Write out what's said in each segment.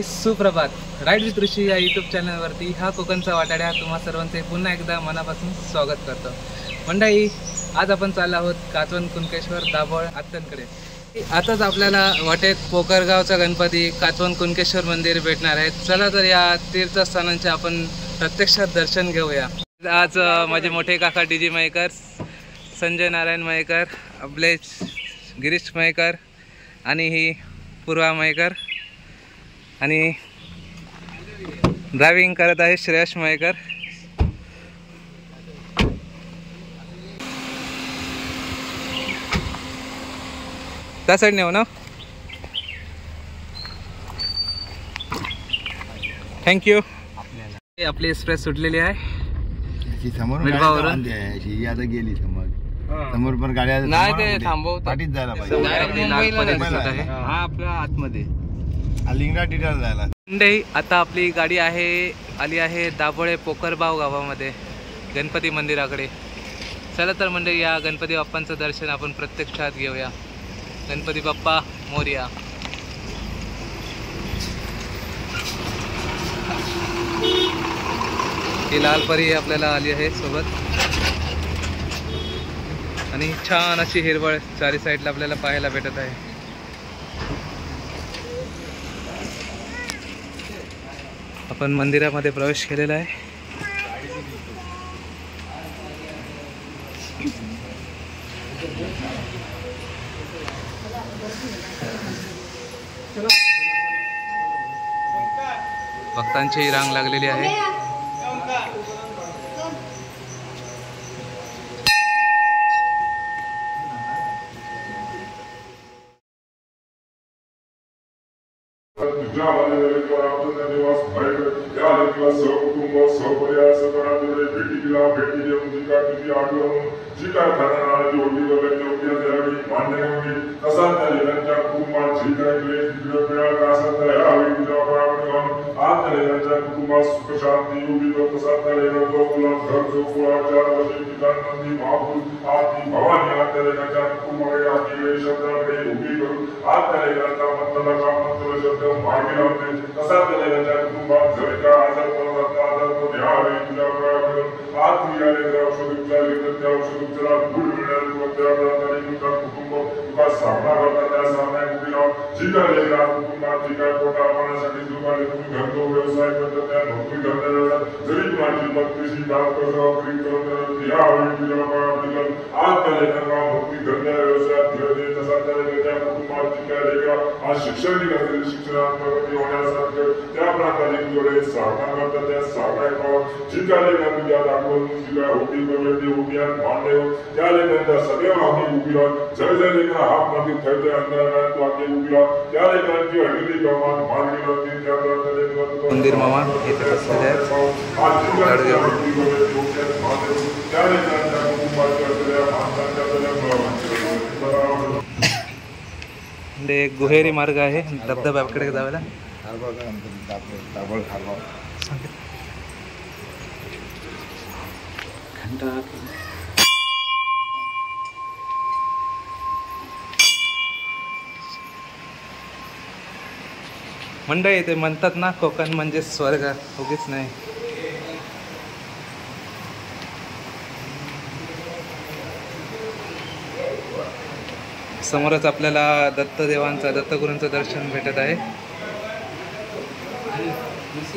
सुप्रभात. Ride with ऋषी या YouTube चॅनलवरती हा कोकणचा वाटाड्या तुम्हा सर्वांचे पुन्हा एकदा मनापासून स्वागत करतो. मंडळी, आज आपण चाललो आहोत काचवन कुणकेश्वर दाभोळ आत्तनकडे. आताच आपल्याला वाटेत पोकरगावचा गणपती, काचवन कुणकेश्वर मंदिर भेटणार आहेत. चला तर या तीर्थस्थानांचे आपण प्रत्यक्षात दर्शन घेऊया. आज माझे मोठे काका डीजी मयेकर, संजय नारायण मयेकर, आपले गिरीश मयेकर आणि ही पूर्वा मयेकर आणि ड्रायव्हिंग करत आहे श्रेयश मयेकर. त्या साईडने हो ना. थँक्यू. आपली एक्सप्रेस सुटलेली आहे. समोर गेली समोर पण गाड्या नाही, ते थांबवताच जायला पाहिजे. हा आपल्या आतमध्ये लिंगडा डिटेल जायला. मंडळी, आता आपली गाडी आली आहे दाभोळे पोकरगाव गावामध्ये गणपती मंदिराकडे. चला तर मंडळी, या गणपती बाप्पांचं दर्शन आपण प्रत्यक्षात घेऊया. गणपती बाप्पा मोरया. ही लाल परी आपल्याला आली आहे सोबत आणि छान अशी हिरवळ चारी साईडला आपल्याला पाहायला भेटत आहे. आपण मंदिरामध्ये प्रवेश केलेला आहे. भक्तांची रांग लागलेली आहे. मंदिर मामा इथे बसलेले आहेत. गुहेरी मार्ग आहे धबधब्याकडे जायला. मंडळी, ते म्हणतात ना, कोकण म्हणजे स्वर्ग, उगीच नाही. समोरच आपल्याला दत्तदेवांचा, दत्तगुरूंचं दर्शन भेटत आहे.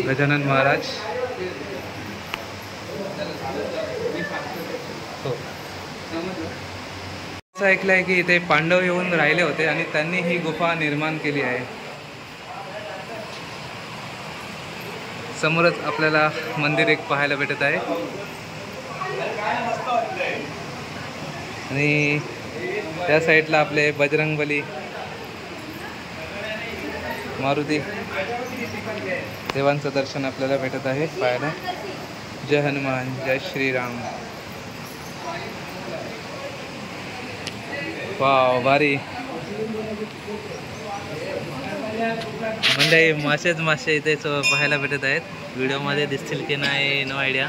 गजानन महाराज. हो, असं ऐकलंय की इथे पांडव येऊन राहिले होते आणि त्यांनी ही गुफा निर्माण केली आहे. समोरच आपल्याला मंदिर एक पाहायला भेटत आहे आणि त्या साईडला आपले बजरंगबली, मारुती देवांचं दर्शन आपल्याला भेटत आहे पाहायला. जय हनुमान, जय श्रीराम. वाव, भारी. म्हणजे मासे इथे पाहायला भेटत आहेत. व्हिडिओमध्ये दिसतील की नाही, नो आयडिया.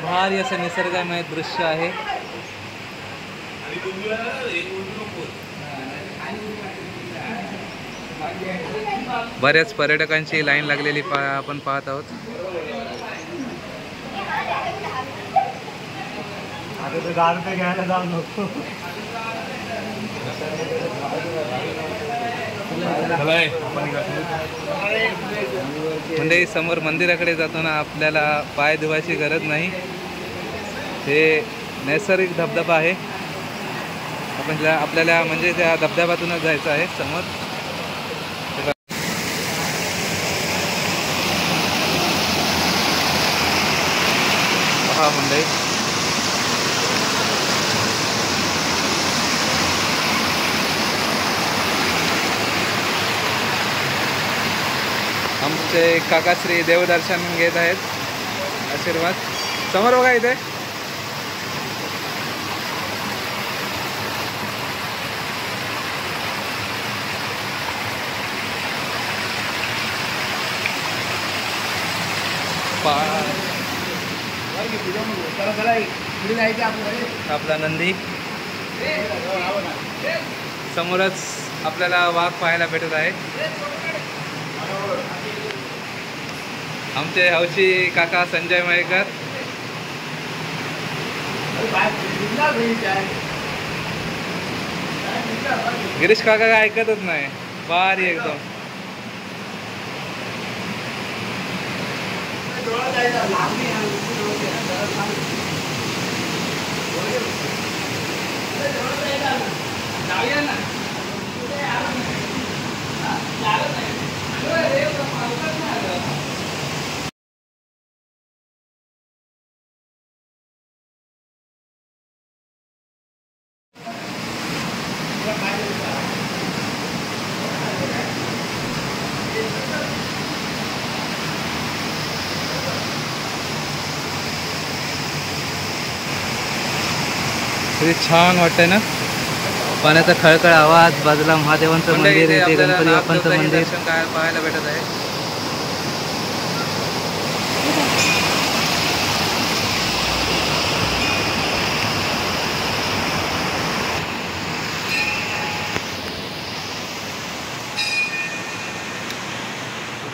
भारी असं निसर्गमय दृश्य आहे. बऱ्याच पर्यटकांची लाईन लागलेली आपण पाहत आहोत. घ्यायला जाऊ नको. म्हणजे समोर मंदिराकडे जाताना आपल्याला पाय धुवायची गरज नाही. हे नैसर्गिक धबधबा आहे. आपल्याला म्हणजे त्या धबधब्यातूनच जायचं आहे समोर. पहा मंडळी, आमचे काकाश्री देवदर्शन घेत आहेत. आशीर्वाद समोर बघा इथे. आपला नंदी समोरच आपल्याला वाघ पाहायला भेटत आहे. आमचे हौशी काका संजय मयेकर. गिरीश काका काय ऐकतच नाही. भारी एकदम. किती छान वाटतंय ना. पाण्याचा खळखळ आवाज, बाजूला महादेवांचं मंदिर, इथे गणपती बाप्पांचं मंदिर पाहायला भेटत आहे.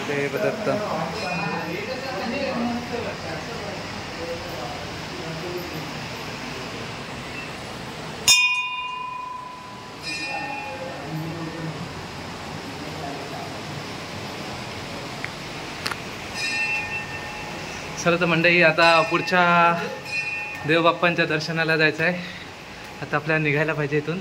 देवदत्त चला तर मंडळी, आता पुढच्या देवबाप्पांच्या दर्शनाला जायचं आहे. आता आपल्याला निघायला पाहिजे इथून.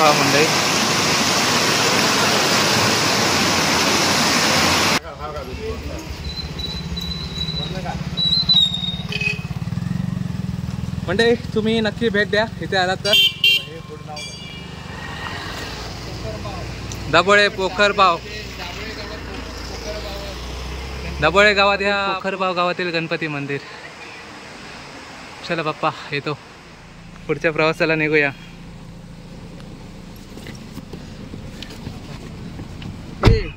मंडळी मंडळी, तुम्ही नक्की भेट द्या इथे आलात तर. दाभोळे पोखरबाव, दाभोळे गावात या पोखरबाव गावातील गणपती मंदिर. चला बाप्पा येतो, पुढच्या प्रवासाला निघूया.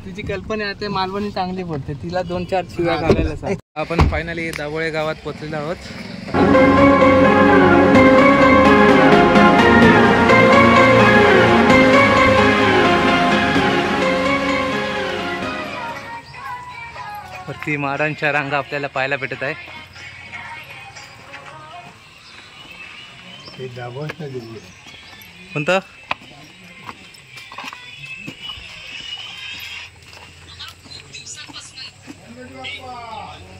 तुझी कल्पना आहे, मालवणी चांगली पडते, तिला 2-4 शिव्या घालायला सांग. आपण फायनली दाभोळे गावात पोहोचलेलो आहोत. वरती माडांच्या रांगा आपल्याला पाहायला भेटत आहे. कोणतं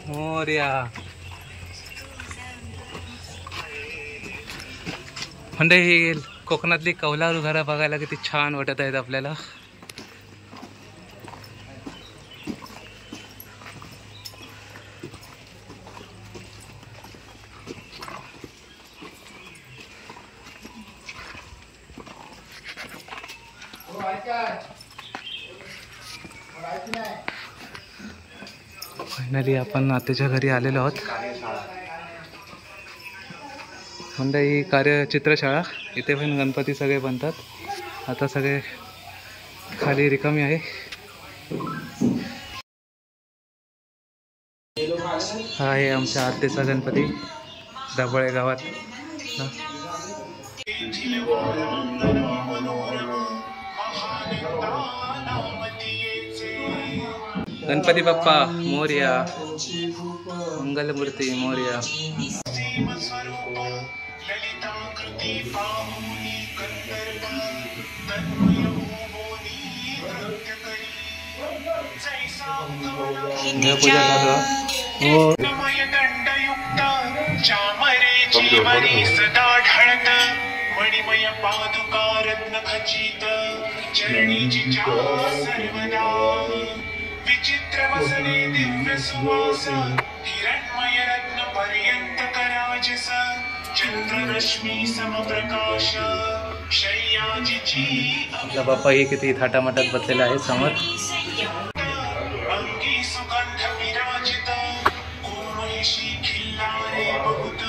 मोरया म्हणजे कोकणातली कौलारू घरं बघायला किती छान वाटत आहेत आपल्याला. फायनली आपण आत्याच्या घरी आलेलो आहोत. मंडळी कार्यचित्रशाळा इथे पण गणपती सगळे बनतात. आता सगळे खाली रिकामी आहे. हा आहे आमच्या आत्याचा गणपती दाभोळे गावात. गणपती बाप्पा मोरया, मंगलमूर्ती मोरया. देवपूजा चालू मणिमय पादुका रत्न खचित चरणीची सर्वदा विचित्र वसने दिव्य सुवास हिरण्मय रत्न पर्यंत कराजस चंद्ररश्मी समप्रकाश शय्याजिची. आपला बाप्पा ही किती थाटामाटात बसलेला आहे समोर. अंगी सुगंध विराजित कोमहिषी खिल्लारे बहुत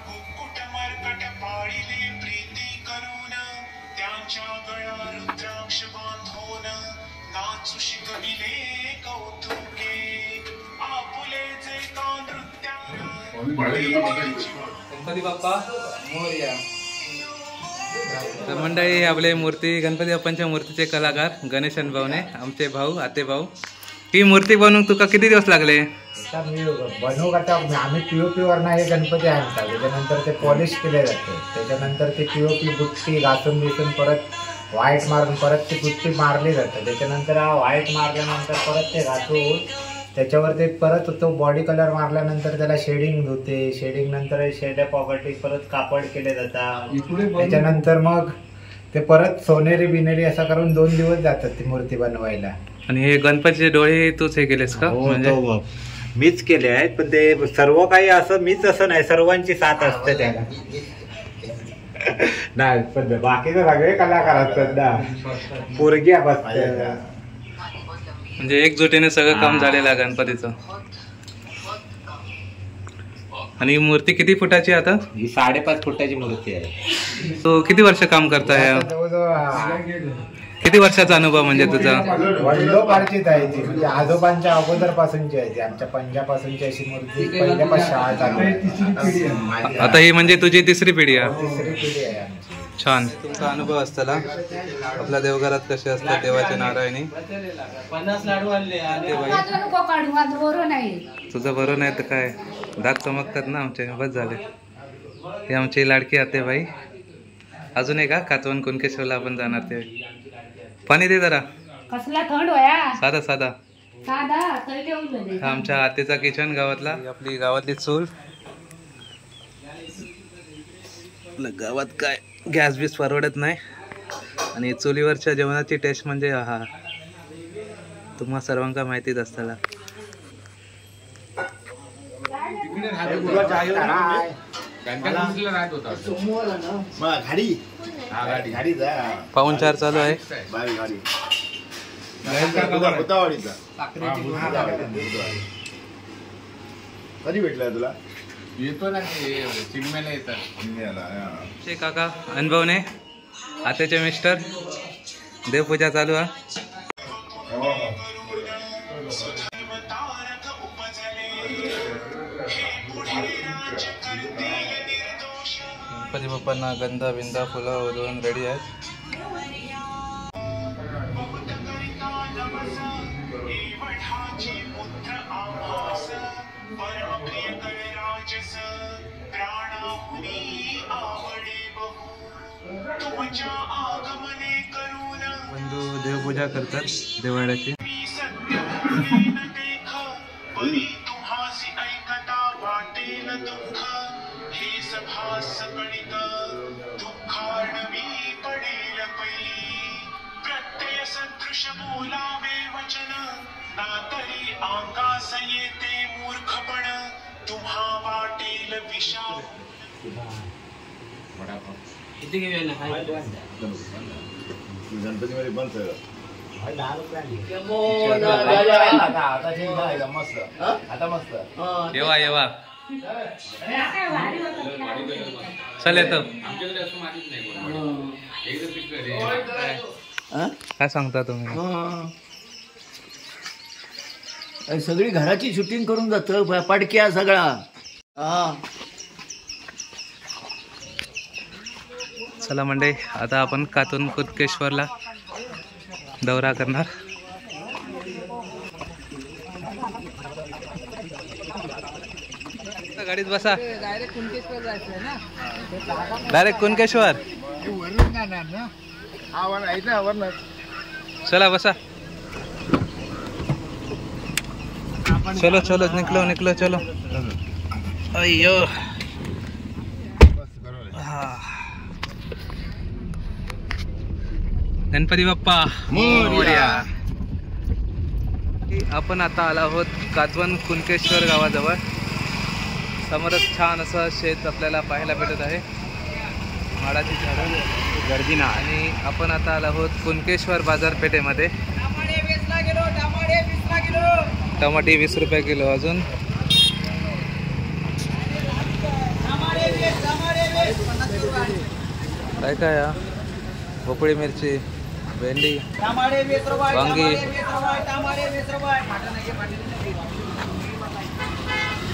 मुकुट मर्कट पाळिले प्रीती करून त्यांच्या गळा रुद्राक्ष बांधून नाचू शिकविले कौतुके आपुले जे का गणपती बाप्पा मोरया. तर मंडळी आपले मूर्ती गणपती बाप्पांच्या मूर्तीचे कलाकार गणेश भाऊने आमचे भाऊ आते भाऊ. ही मूर्ती बनवून तुका किती दिवस लागले? बनवू आता आम्ही POP वरनं हे गणपती आणतात. त्याच्यानंतर ते पॉलिश केले जाते. त्याच्यानंतर ते POP बुट्टी घासून बिसून परत व्हाईट मारून परत ती बुट्टी मारली जाते. त्याच्यानंतर व्हाईट मारल्यानंतर परत ते घासून त्याच्यावर ते परत तो बॉडी कलर मारल्यानंतर त्याला शेडिंग होते. शेडिंग नंतर शेड्या पॉवर्टी परत कापड केले जातात. त्याच्यानंतर मग ते परत सोनेरी बिनेरी असं करून 2 दिवस जातात ती मूर्ती बनवायला. आणि हे गणपतीचे डोळे तूच हे केलेस का? म्हणजे मीच केले आहेत, पण ते सर्व काही असं मीच असं नाही, सर्वांची साथ असते त्याला. नाही पण बाकीचे सगळे कलाकार असतात ना, पोरगी बसते. म्हणजे एकजुटीने सगळं काम झालेलं आहे गणपतीचं. आणि ही मूर्ती किती फुटाची आता? ही 5.5 फुटाची मूर्ती आहे. तो किती वर्ष काम करताय? किती वर्षाचा अनुभव म्हणजे तुझा? वडिलोपार्जित आहे ती, म्हणजे आजोबांच्या अगोदर पासूनची आहे ती. आमच्या पंजापासूनची अशी मूर्ती पहिल्यापासून शाळा चालू आहे. आता ही म्हणजे तुझी तिसरी पिढी आहे? तिसरी पिढी आहे आमची. छान. तुमचा अनुभव असताना आपल्या देवघरात कसे असतात देवाचे नारायणी? 50 लाडू आणले. तुझं बरं नाही तर काय, दात चमकतात ना आमचे. बस झाले. हे आमची लाडकी आते बाई. अजून एक कातवन कुणकेश्वरला आपण जाणार. ते पाणी दे जरा. कसला थंड होया. साधा साधा. साधा. आमच्या आतेचा किचन गावातला. आपली गावातली चूल. गावात काय गॅस बीस परवडत नाही. आणि चुलीवरच्या जेवणाची टेस्ट म्हणजे हा तुम्हा सर्वांका माहितीच असताना. पाहुणचार चालू आहे. कधी भेटलाय तुला? येतो ना चिमण्याला येतात. काका अनुभवने आत्याचे मिस्टर. देवपूजा चालू आहे. गणपती बाप्पांना गंधा बिंदा फुलं उधळून रेडी आहेत. बंधू देवपूजा करतात दिवाळ्याची. परुष बोलावे वचन नातरी आकाश येते मूर्खपण तुम्हा वाटेल विषा गणपतीमध्ये बंद सगळं 10 रुपयाने मस्त आता मस्त येवा येवा चल येतो काय सांगता तुम्ही? सगळी घराची शूटिंग करून जातं पाडक्या सगळा. चला मंडळी, आता आपण कातून कुणकेश्वरला दौरा करणार. गाडीत बसा. डायरेक्ट कुणकेश्वर जायचं ना. डायरेक्ट कुणकेश्वर. चला बसा. चलो चलो निकलो चलो. अय्यो गणपती बाप्पा मोरया. आपण आता आलो आहोत कातवन कुणकेश्वर गावाजवळ. समोरच छान असं शेत आपल्याला पाहायला भेटत आहे. माडाची झाडं गर्दी ना. आणि आपण आता आलो आहोत कुणकेश्वर बाजारपेठेमध्ये. टमाटे 20 रुपये किलो. अजून काय काय या भोपळी मिरची, भेंडी, वांगी,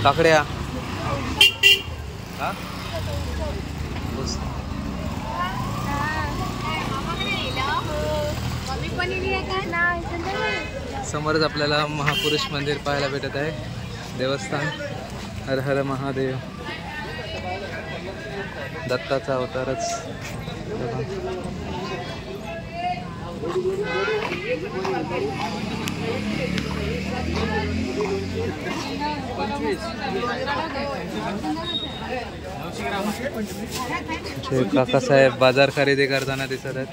काकड्या. हा समोरच आपल्याला महापुरुष मंदिर पाहायला भेटत आहे. देवस्थान. हर हर महादेव. दत्ताचा अवतारच. काकासाहेब बाजार खरेदी करताना दिसत आहेत.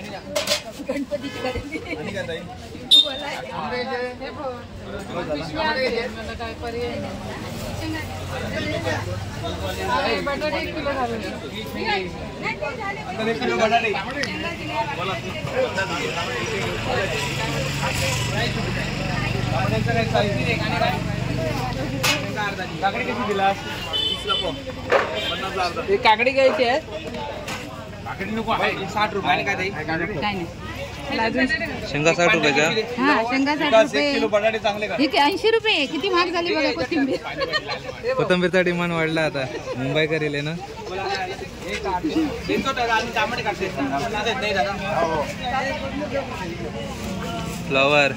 काकडी घ्यायची आहे. शेंगा 60 रुपयाच्या. हा शेंगा 60 रुपये. ठीक आहे 80 रुपये. किती महाग झाली बघा कोथिंबीर. कोथिंबीरचा डिमांड वाढला आता. मुंबई करील ना. फ्लॉवर.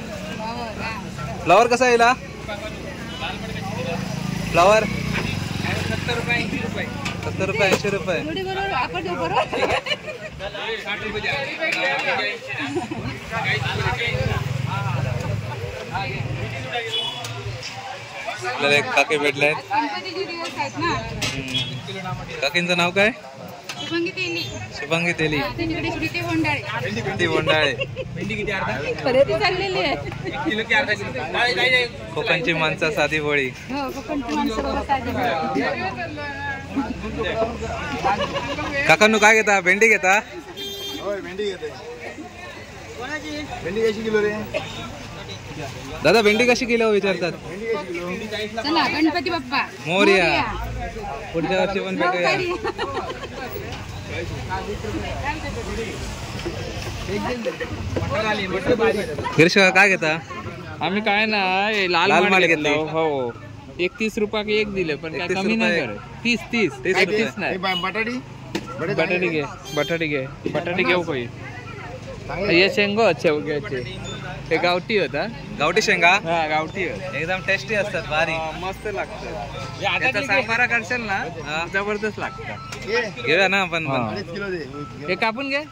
फ्लॉवर कसा येईल? फ्लॉवर 70 रुपये 80 रुपये. 70 रुपये 80 रुपये. आपल्याला एक काकी भेटले आहेत. काकींचं नाव काय? शुभांगी तेली. ती बोंडाळे. कोकणची माणसं साधी बोळी. काकांनो काय घेता? भेंडी घेता? भेंडी घेते. भेंडी कशी किलो रे दादा? भेंडी कशी किलो विचारतात? चला गणपती बाप्पा मोरया. पुढच्या वर्षी पण भेटूया. गिरीश काय घेता? आम्ही काय ना लाल माल घेतला. हो 31 रुपये की एक दिले पण काय कमी नाही करत. 30 नाही. बटाटी घे. बटाटी घेऊ काही. हे शेंगो शेवग्याचे. हे गावठी होता. गावठी शेंगा. हा गावठी होता. एकदम टेस्टी असतात. भारी मस्त लागतं. आता सांबारा करशाल ना जबरदस्त लागतं. घेऊया ना आपण. हे कापून घे.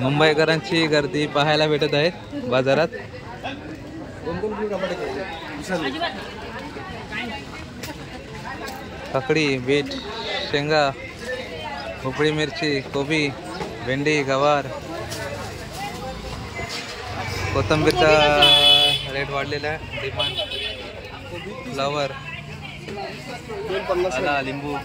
मुंबईकरांची गर्दी पाहायला भेटत आहे बाजारात. काकडी, बीट, शेंगा, भोपळी मिरची, कोबी, भेंडी, गवार, कोथिंबीरचा रेट वाढलेला आहे, डिमांड, फ्लावर, आला, लिंबू,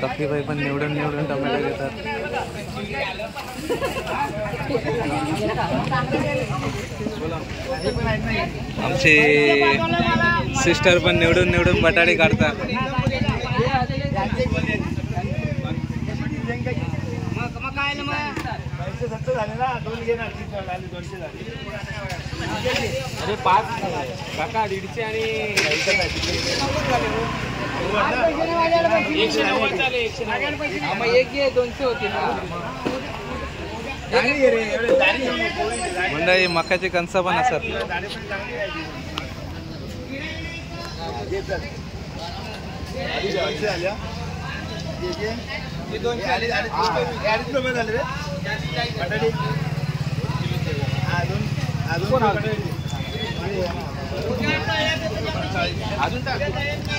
काकीबाई पण निवडून निवडून टोमॅटो घेतात. आमचे सिस्टर पण निवडून निवडून बटाटे काढतात. अरे 5 काका 150 आणि 190 चालेल. 190 मग एक घे 200 होती ना. मंडळी मकाचे कणस पण असतात.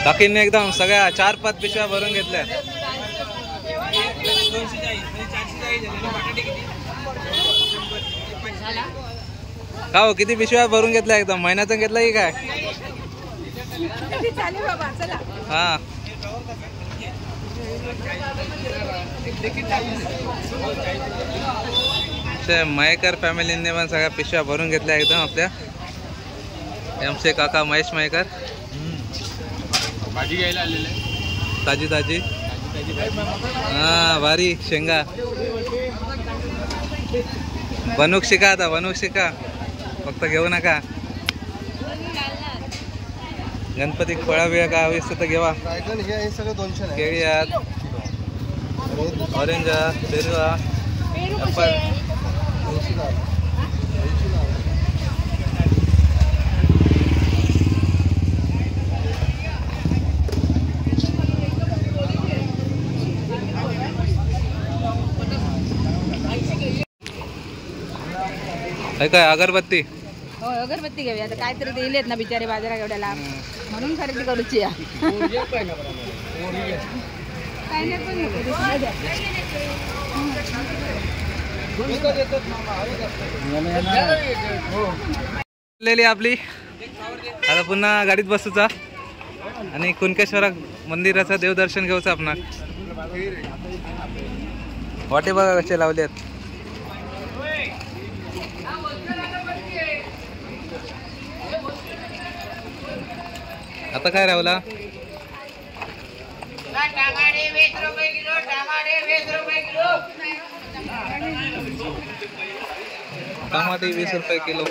काकींनी एकदम सगळ्या 4-5 पिशव्या भरून घेतल्या. का हो किती पिशव्या भरून घेतल्या? एकदम महिन्याचं घेतलं की काय? हा मयेकर फॅमिलीने पण सगळ्या पिशव्या भरून घेतल्या एकदम. आपल्या आमचे काका महेश मयेकर भाजी घ्यायला आलेलं आहे. ताजी ताजी हा भारी शेंगा. बनवूक शिका आता, बनवूक शिका, फक्त घेऊ नका. गणपती फळा बिळा काय हवी असतं तर घेवा. केळी आहेत, ऑरेंज आहे, पेरू आहे, ॲपल. काय अगरबत्ती? हो अगरबत्ती घेऊया. आता काहीतरी दिलेत ना बिचारे बाजारात एवढ्याला, म्हणून खरेदी करूची. आपली आता पुन्हा गाडीत बसूचा आणि कुणकेश्वर मंदिराचं देवदर्शन घेऊचं आपण. वाटे बघा कसे लावले आहेत. आता काय राहुला? टमाटे 20 रुपये किलो.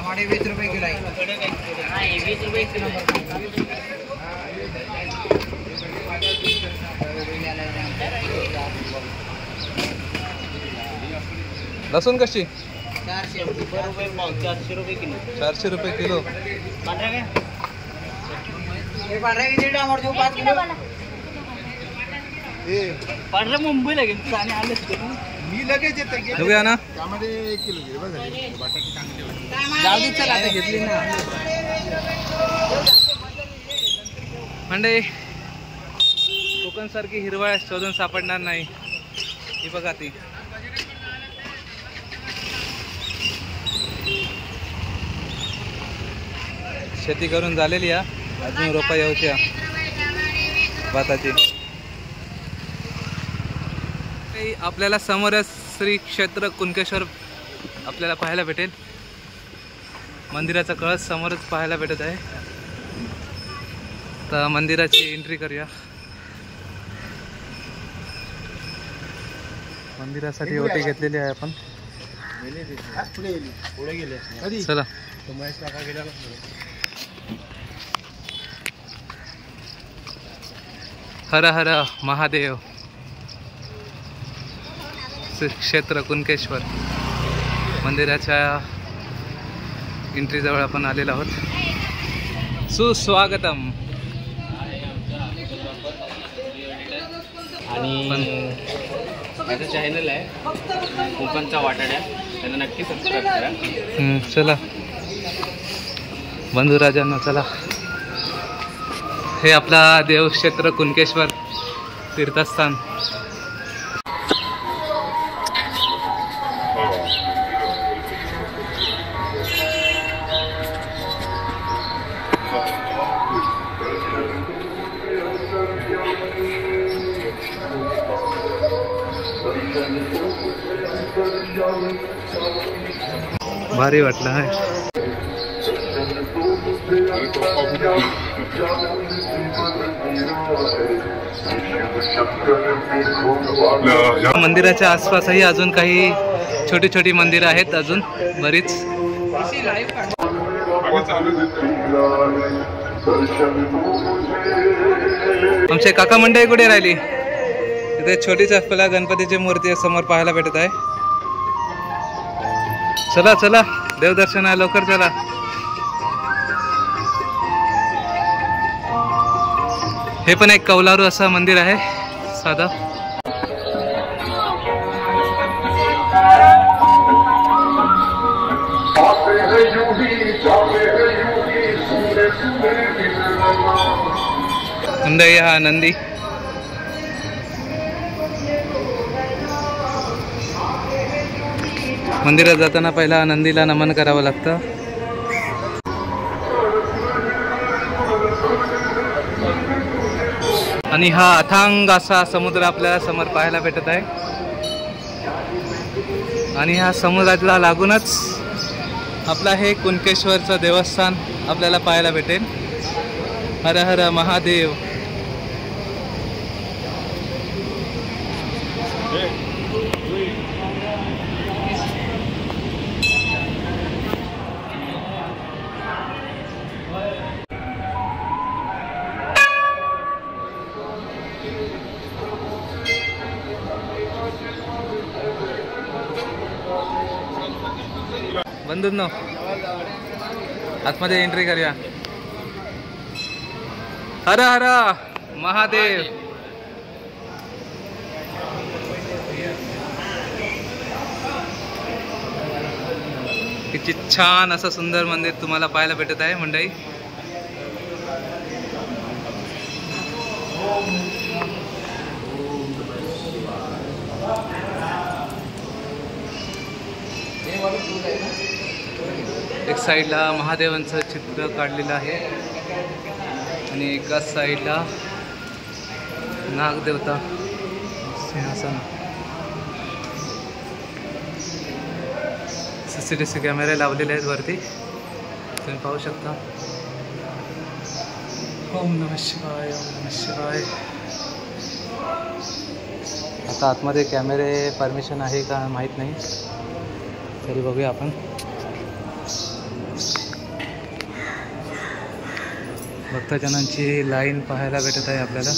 टमाटे 20 रुपये किलो आहे. 20 रुपये किलो. लसूण कशी? 400 रुपये पाव. 400 रुपये किलो. 400 रुपये किलो. पांढरा मुंबईला गेलो आणि आले मी लगेच येतो. घेऊया ना. त्यामध्ये 1 किलो घे बघा. बटाटे चांगले होते. जाऊ चला आता घेतली ना. म्हणजे कोकण सारखी हिरवळ शोधून सापडणार नाही. ही बघा ती. शेती करून झालेली आहे, अजून रोपा यायच्या भाताची. आपल्याला समोरच श्री क्षेत्र कुणकेश्वर आपल्याला पाहायला भेटेल. मंदिराचा कळस समोरच पाहायला भेटत आहे. तर मंदिराची एंट्री करूया. मंदिरासाठी ओटी घेतलेली आहे आपण. चला. हर हर महादेव. श्री क्षेत्र कुणकेश्वर मंदिराच्या एंट्री जवळ आपण आलेलो आहोत. सुस्वागतम. आणि माझं चॅनल आहे कोकणचा वाटाड्या, त्यांना नक्की सबस्क्राईब करा. चला बंधुराजांना, चला. हे आपला देवक्षेत्र कुणकेश्वर तीर्थस्थान. भारी वाटलं आहे. मंदिराच्या आसपासही अजून काही छोटी छोटी मंदिरं आहेत, अजून बरीच. आमचे काका मंडळी कुठे राहिली? इथे छोटीच आपल्याला गणपतीची मूर्ती समोर पाहायला भेटत आहे. चला चला देवदर्शना लवकर चला. हे पण एक कौलारू असं मंदिर आहे साधा. मंडई हा नंदी. मंदिरात जाताना पहिला नंदीला नमन करावं लागतं. आणि हा अथांग असा समुद्र आपल्याला समोर पाहायला भेटत आहे. आणि ह्या समुद्राला लागूनच आपला हे कुणकेश्वरचं देवस्थान आपल्याला पाहायला भेटेल. हर हर महादेव. बंधूंनो, आतमध्ये एंट्री करूया. हर हर महादेव. किती छान असं सुंदर मंदिर तुम्हाला पाहायला भेटत आहे मंडळी. एक साईडला महादेवांचं चित्र काढलेलं आहे आणि एकाच साईडला नागदेवता सिंहासन. CCTV कॅमेरे लावलेले आहेत वरती, तुम्ही पाहू शकता. ओम नमः शिवाय, ओम नमः शिवाय. आता आतमध्ये कॅमेरे परमिशन आहे का माहीत नाही, तरी बघूया आपण. भक्तजनांची लाईन पाहायला भेटत आहे आपल्याला.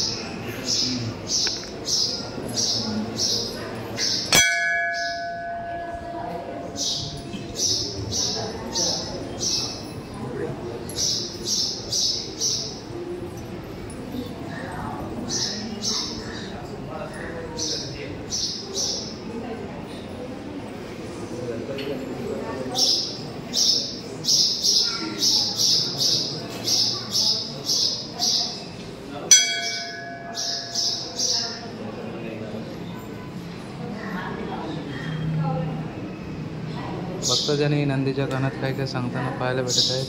भक्तजनी नंदीच्या कानात काही काही सांगताना पाहायला भेटत आहेत.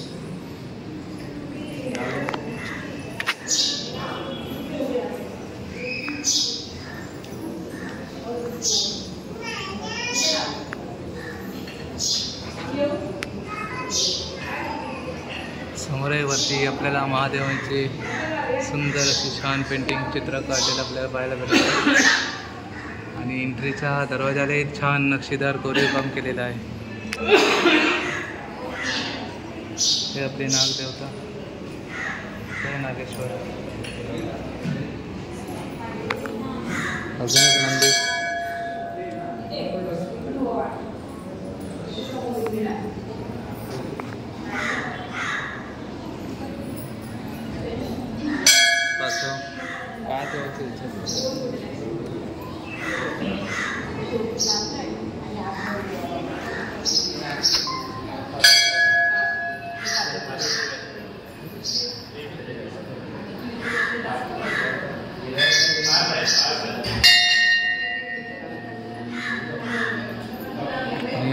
समोरही वरती आपल्याला महादेवांची सुंदर अशी छान पेंटिंग चित्र काढलेलं आपल्याला पाहायला भेटत आहे. आणि एंट्रीच्या दरवाजाला एक छान नक्षीदार कोरीव काम केलेलं आहे. हे आपले नागदेवता, जय नागेश्वर. अजून एक मंदिर. पाच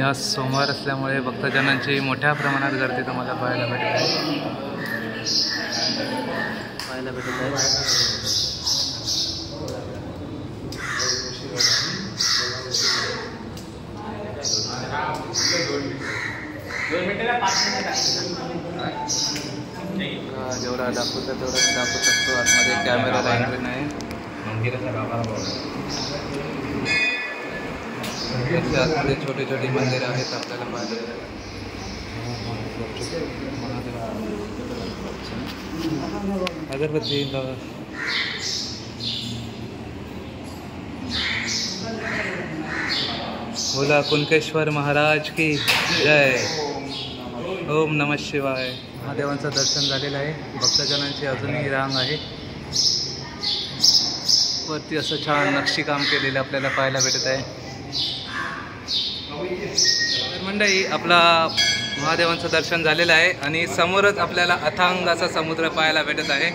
आणि आज सोमवार असल्यामुळे भक्तजनांची मोठ्या प्रमाणात गर्दी तुम्हाला पाहायला भेटत आहे. जेवढा दाखवता तेवढा दाखवू शकतो. आतमध्ये कॅमेरा एंट्री नाही. आतमध्ये छोटी छोटी मंदिरं आहेत आपल्याला पाहायला. अगरबत्ती बोला कुणकेश्वर महाराज की जय. ओम नमः शिवाय. महादेवांचं दर्शन झालेलं आहे. भक्तजनांची अजूनही रांग आहे. वरती असं छान नक्षीकाम केलेलं आपल्याला पाहायला भेटत आहे. मंडळी आपला महादेवांचं दर्शन झालेलं आहे आणि समोरच आपल्याला अथांग असा समुद्र पाहायला भेटत आहे.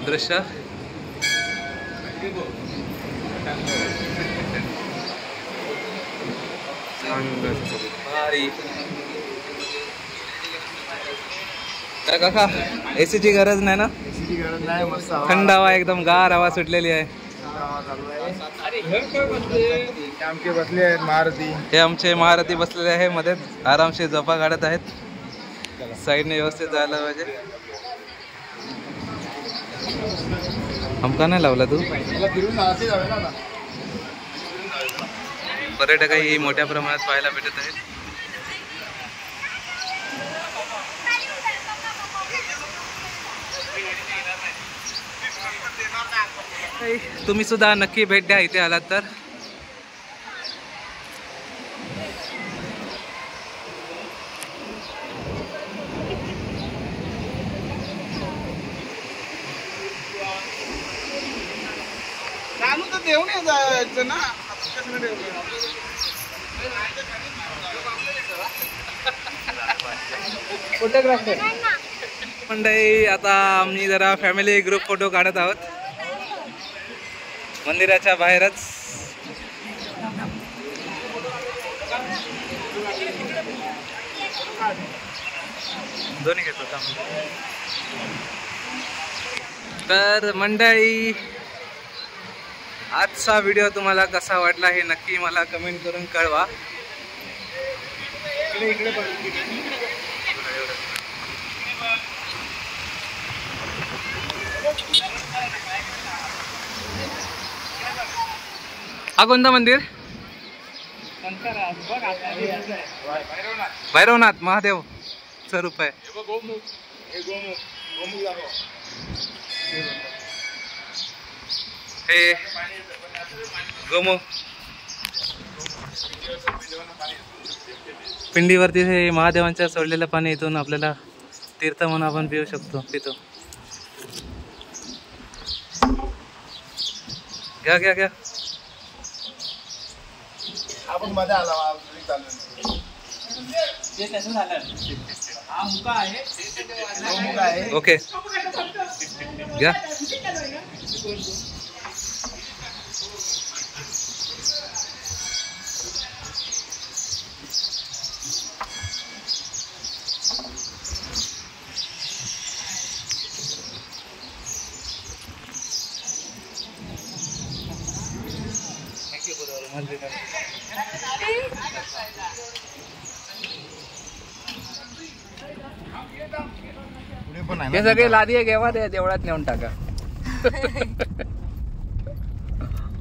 दृश्य काय काका एसीची गरज नाही ना? गरज नाही. मस्त थंड हवा एकदम गार हवा सुटलेली आहे. आमचे बसले आहेत महारथी. हे आमचे महारथी बसलेले आहे. मध्ये आरामशीर झोपा काढत आहेत. साईडने व्यवस्थित जायला पाहिजे. आमका नाही लावला तू? पर्यटकही मोठ्या प्रमाणात पाहायला भेटत आहेत. तुम्ही सुद्धा नक्की भेट द्या इथे आलात तर. मंडळी आता आम्ही जरा फॅमिली ग्रुप फोटो काढत आहोत मंदिराच्या बाहेरच. दोन्ही घेतो का? तर मंडळी आजचा व्हिडिओ तुम्हाला कसा वाटला हे नक्की मला कमेंट करून कळवा. हा कोणता मंदिर? भैरवनाथ महादेव स्वरूप आहे. हे गोमुख पिंडीवरती हे महादेवांच्या सोडलेलं पाणी इथून आपल्याला तीर्थ म्हणून आपण पिऊ शकतो. पितो. घ्या घ्या घ्या. आपण मध्ये आला ओके घ्या. हे सगळे लादी आहे घेवा ते देवळात नेऊन टाका.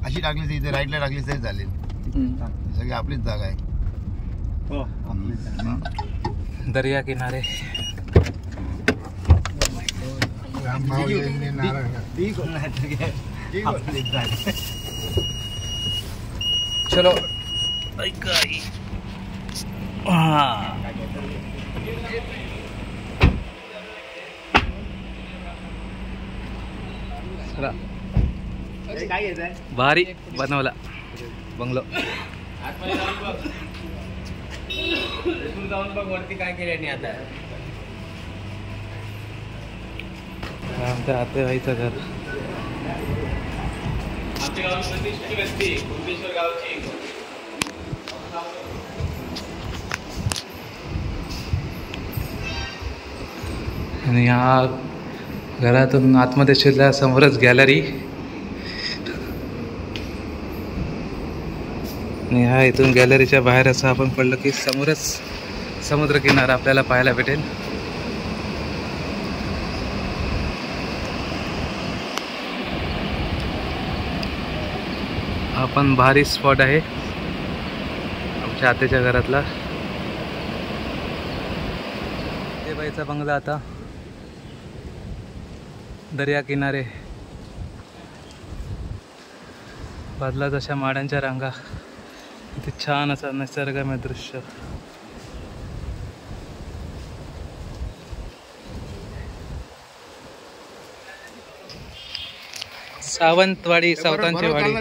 अशी टाकली तर इथे राईटला टाकली तरी चालेल. सगळी आपलीच जागा आहे. दर्या किनारे चलो. भारी बनवला बंगलो. वरती काय केल्याने आता आमच्या आतेवाईचं घर. आणि ह्या घरातून आतमध्ये शिरल्या समोरच गॅलरी आणि ह्या इथून गॅलरीच्या बाहेर असं आपण पडलं की समोरच समुद्रकिनारा आपल्याला पाहायला भेटेल. हा पण भारी स्पॉट आहे आमच्या आत्याच्या घरातला. ते बाईचा बंगला आता दर्या किनारे, बादलात अशा माड्यांच्या रांगा, किती छान असं निसर्गमय दृश्य. सावंतवाडी, सावतांची वाडी.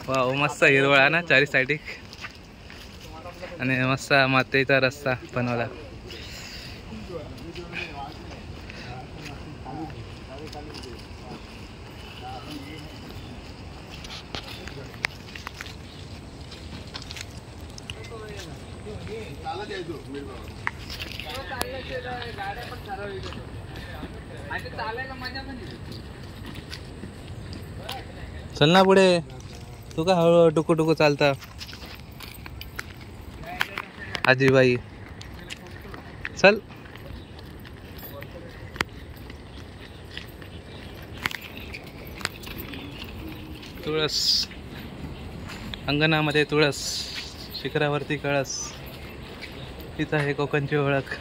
वाव, मस्त हिरवळ ना चारी साईडी आणि मस्त मातीचा रस्ता बनवला. चल ना पुढे, तू का हळूहळू टुकू टुकू चालता. आजीबाई चल. तुळस, अंगणामध्ये तुळस, शिखरावरती कळस, तिथं आहे कोकणची ओळख.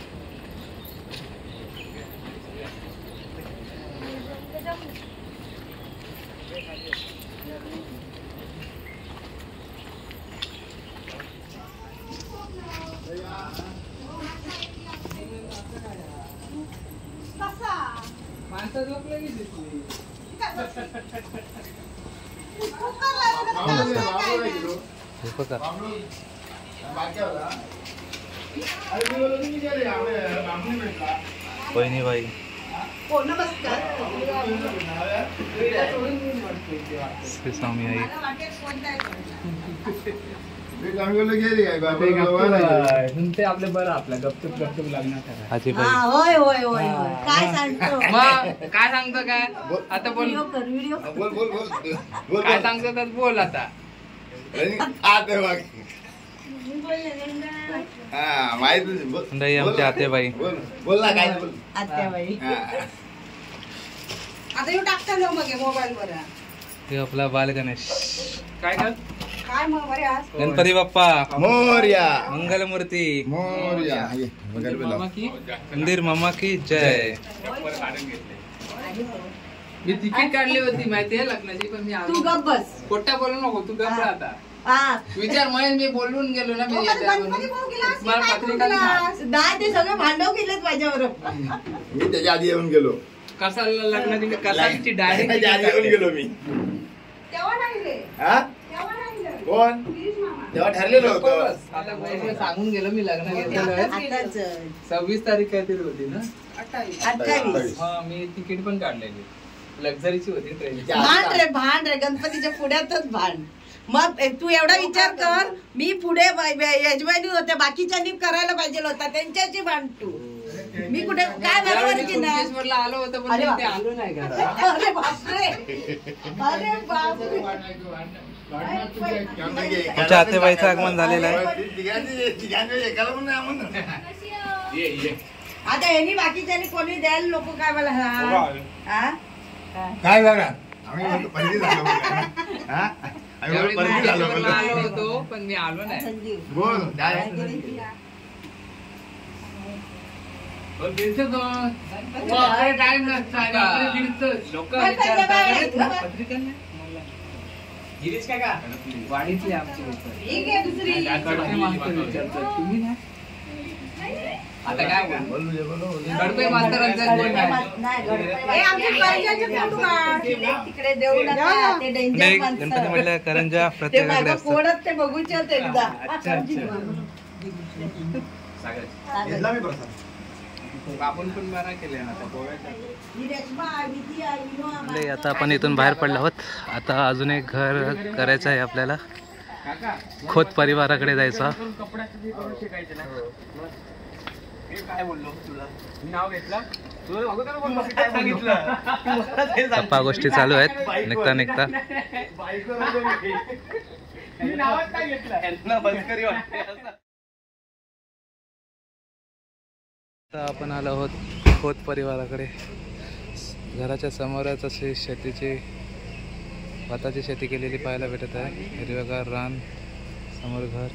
वहिनी बाई श्री स्वामी आई. आपले बरं आपल्या गपचूप गपचूप लग्न करा. आजीबाई होय होय होय होय. काय सांगतो मग काय सांगतो काय आता बोल. व्हिडिओ काय सांगतो तर बोल आता. मंडळी आमच्या आतेबाई. आत्याबाई आता येऊ टाकता ना मग मोबाईल वर. हे आपला बाल गणेश. काय कर काय मग बरे आज गणपती बाप्पा मोरया, मंगलमूर्ती मोरया. मंदिर मामा की जय. मी तिकीट काढली होती माहितीये लग्नाची, पण मी तू गप बस. खोटा बोलू नको, तू गप राहा आता. हा विचार महेश, मी बोलून गेलो ना. मी गणपती भाऊ गेलास, मला काय पत्रिका करून गेलास? नाही ते सगळे भांडव केलेत माझ्यावर. मी त्याच्या आधी येऊन गेलो. कसा लग्नाची कसाची त्याच्या आधी येऊन गेलो मी. तेव्हा नाही रे, हा तेव्हा नाही रे. कोण गिरीश मामा. तेव्हा ठरलेलं होतं. आता महेशला सांगून गेलो मी लग्न घेतलेलं आहे. आताच 26 तारीख काहीतरी होती ना. 28. हा, मी तिकीट पण काढलेली, लक्झरीची होती ट्रेन. भांड रे गणपतीच्या पुढ्यातच भांड. मग तू एवढा विचार कर, मी पुढे यजमानी होते, बाकीच्यांनी करायला पाहिजे होता, त्यांच्याची भांड तू. मी कुठे काय बरोबर की नाही आलो होतो पण अरे ते आलो नाही घरात. अरे बापरे, अरे बापरे. आमच्या आतेबाईचं आगमन झालेलं आहे. आता यांनी बाकीच्यांनी कोणी द्यायला लोक काय मला हा काय झालं? आम्ही म्हणतो पहिली झालो बघा. हा? आम्ही त्यावेळी म्हणतो पहिली झालो मी बघा. आलो होतो पण मी आलो नाही. संजीव बोल काय? टाइम लोक वाडीतले आमचे ठीक आहे दुसरी तुम्ही ना आता काय गणपती मास्तरांचा कोण नाही. तिकडे देऊ नका, ते डेंजर नाही, माणसं. गणपती म्हटलं करंजा ते प्रत्येकाकडे बायका असतात. कोणच ते बघूच्यात एकदा. घेतला मी प्रसाद. आपण पण बरा केले ना आता गोव्यात. ही रेश्मा, विधी, विनोद, आता आपण इथून बाहेर पडलो आहोत. आता अजून एक घर करायचं आहे आपल्याला. खोत परिवाराकडे जायचं. गप्पा गोष्टी चालू आहेत निघता निघता. आता आपण आलो आहोत खोत परिवाराकडे. घराच्या समोरच अशी शेतीची भाताची शेती केलेली पाहायला भेटत आहे. हिरवेगार रान, समोर घर.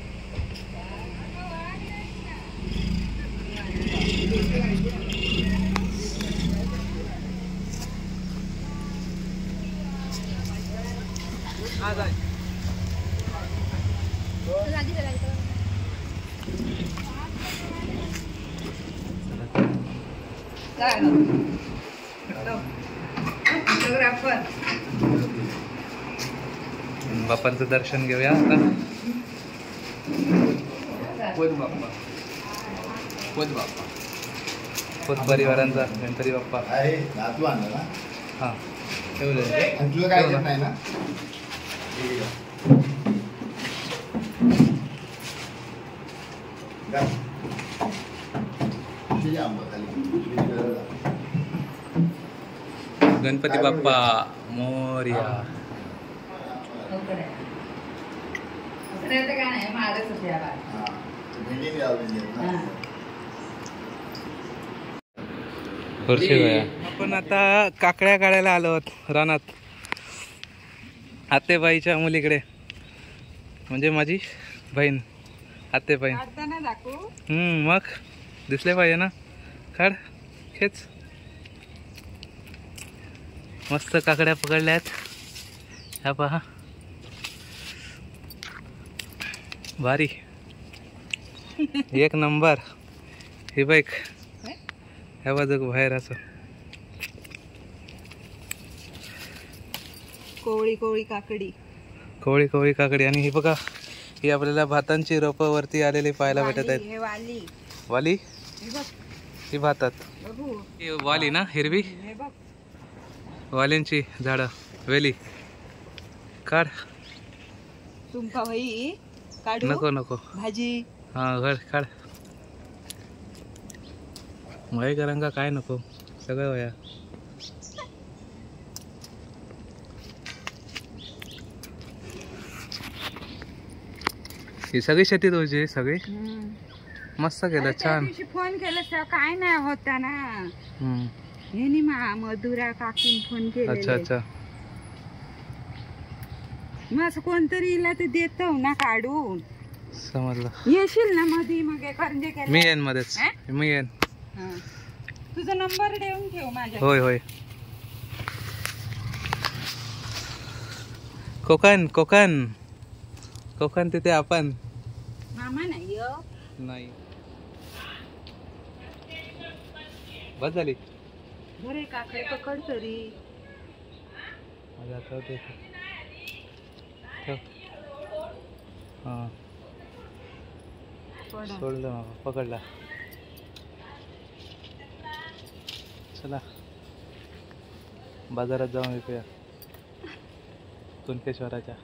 बाप्पांचं दर्शन घेऊया आता. खोत परिवारांचा गणपती बाप्पा. हा तुला काय येत नाही ना. गणपती बाप्पा मोरया. आपण आता काकड्या काढायला आलो आहोत रानात. आतेबाईच्या मुलीकडे, म्हणजे माझी बहीण आतेबाई. मग दिसले पाहिजे ना. काढ, खेच. मस्त काकड्या पकडल्यात. ह्या पहा, भारी, एक नंबर. हे बाईक ह्या बाजूक बाहेर असं कोवळी कोवळी काकडी, कोवळी कोवळी काकडी. आणि ही बघा, ही आपल्याला भातांची रोपं वरती आलेली पाहायला भेटत आहेत. वाली ही भातात. ही वाली ना, हिरवी वालींची झाडं, वेली. काढ. तुमका भाई काढू नको नको, भाजी. हा घड काढ. माही करांगा काय नको, सगळं वया. ही सगळी शेती तुझी सगळी. मस्त केलं, छान. फोन केलं काय नाही होता ना. मधुरा काकीन फोन केला. अच्छा अच्छा. मग असं कोणतरी इला ते देतो ना काढून. समजलं. येशील ना मध्ये मग मी येईन मध्येच. मी येईन. तुझा नंबर देऊन ठेव माझ्या. होय होय. कोकण कोकण कोकण तिथे आपण. मामा नाही नाही. बस झाली. बरे काकडे पकड तरी. हा सोडलं, पकडला. चला बाजारात जाऊन विकूया कुणकेश्वराच्या.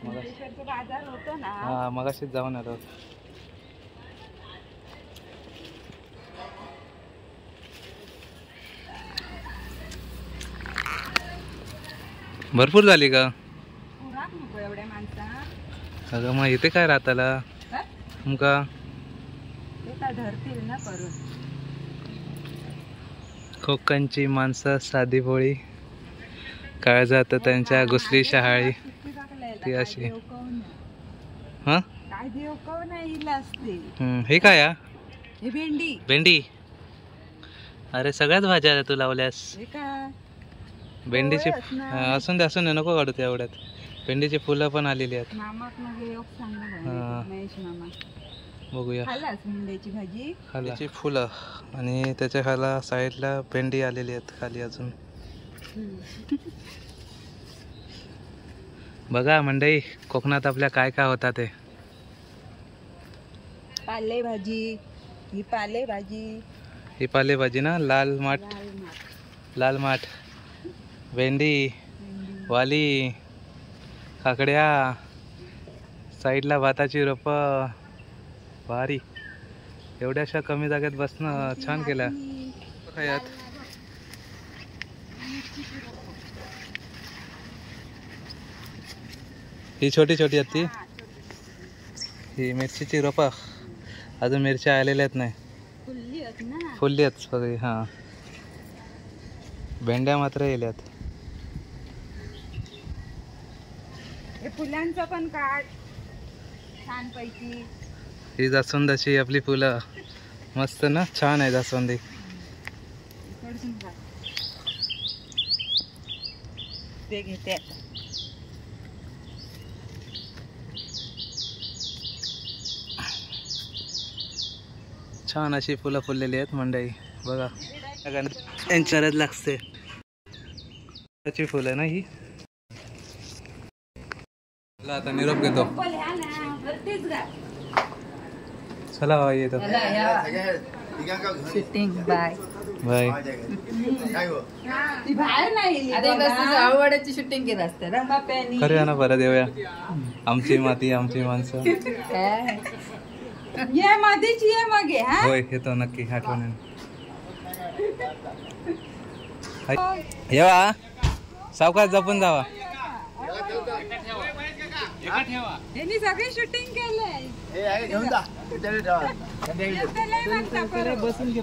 बाजार होतो ना. हा मगाशीच जाऊन आलो. भरपूर झाली का? एवढ्या माणसा. अगं मग इथे काय राहताला तुमका धरतील ना करून. कोकणची माणसं साधी भोळी, काळजात त्यांच्या घुसली शहाळी. ती अशी. हा काय देव कव नाही असते. हे काय या? हे भेंडी. भेंडी. अरे सगळ्याच भाज्या तू लावल्यास. भेंडीची असून दे असून दे, नको काढू त्या एवढ्यात. भेंडीची फुलं पण आलेली आहेत. बघूया. भेंडीची भाजी, खाली फुलं आणि त्याच्या खाला साईडला भेंडी आलेली आहेत खाली अजून. बघा मंडई, कोकणात आपल्या काय काय होतात ते. पालेभाजी, ही पालेभाजी, ही पालेभाजी ना. लाल माठ, लाल माठ, भेंडी, वाली, काकड्या, साईडला भाताची रोपं भारी. एवढ्याशा कमी जागेत बसणं छान केलं. बघा यात ही छोटी छोटी आहेत ती. ही मिरचीची रोपं अजून मिरच्या आलेल्या आहेत नाही, फुलली आहेत सगळी. हां भेंड्या मात्र येल्यात. फुलांचं पण काढ छान पैकी. ही जास्वंदाची आपली फुलं मस्त ना, छान आहे जास्वंदी. ते घेते छान अशी फुलं फुललेली आहेत मंडळी. बघा यांच्यात लागते त्याची फुलं ना ही. आता निरोप घेतो. चला येतो. Shooting bye bye. ती बाहेर नाही आवडची शूटिंग केलं असतं ना बाप्यानी. खरे ना परत येऊया. आमची माती आमची माणसं. ये मध्येच ये मग ये. हा होय येतो नक्की आठवण. येवा सावकाश जपून जावा. यांनी सगळी शूटिंग केलंय. घेऊन जा बसून घे.